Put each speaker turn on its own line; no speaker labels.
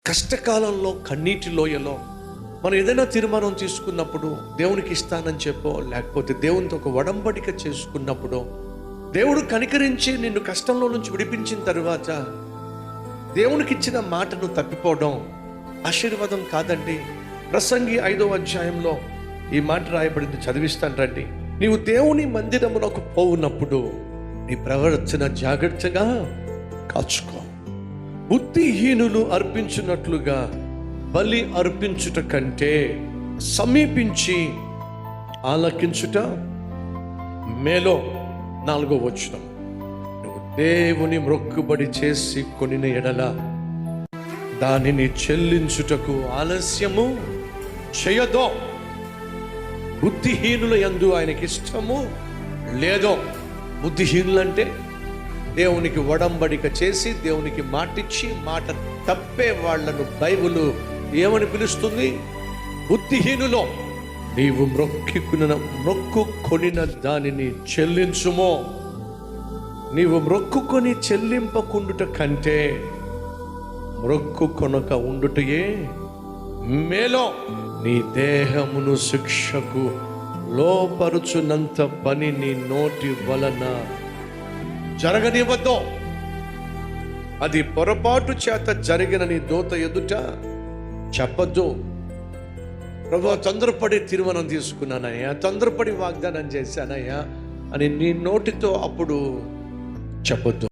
కష్టకాలంలో కన్నీటి లోయలో మనం ఏదైనా తీర్మానం తీసుకున్నప్పుడు దేవునికి ఇస్తానని చెప్పో, లేకపోతే దేవునితో ఒక ఒడంబడిక చేసుకున్నప్పుడు దేవుడు కనికరించి నిన్ను కష్టంలో నుంచి విడిపించిన తరువాత దేవునికి ఇచ్చిన మాటను తప్పిపోవడం ఆశీర్వాదం కాదండి. ప్రసంగి 5వ అధ్యాయంలో ఈ మాట రాయబడింది, చదివిస్తాను రండి. నీవు దేవుని మందిరమునకు పోవునప్పుడు నీ ప్రవర్తన జాగ్రత్తగా కాచుకో. బుద్ధిహీనులు అర్పించినట్లుగా బలి అర్పించుట కంటే సమీపించి ఆలకించుట మేలో. 4వ వచనం, నువ్వు దేవుని మొక్కుబడి చేసి కొనిన ఎడల దానిని చెల్లించుటకు ఆలస్యము చేయదో. బుద్ధిహీనుల యందు ఆయనకి ఇష్టము లేదో. బుద్ధిహీనులంటే దేవునికి ఒడంబడిక చేసి దేవునికి మాటిచ్చి మాట తప్పే వాళ్లను బైబిలు ఏమని పిలుస్తుంది? బుద్ధిహీనులో. నీవు మొక్కుకొనిన దానిని చెల్లించుమో. నీవు మొక్కుకొని చెల్లింపకుండుట కంటే మొక్కుకొనక ఉండుటయే మేలో. నీ దేహమును శిక్షకు లోపరుచునంత పని నీ నోటి వలన జరగనివ్వద్దు. అది పొరపాటు చేత జరిగిన నీ దూత ఎదుట చెప్పద్దు. ప్రభువా, తొందరపడి తీర్మానం తీసుకున్నానయ్యా, తొందరపడి వాగ్దానం చేశానయ్యా అని నీ నోటితో అప్పుడు చెప్పొద్దు.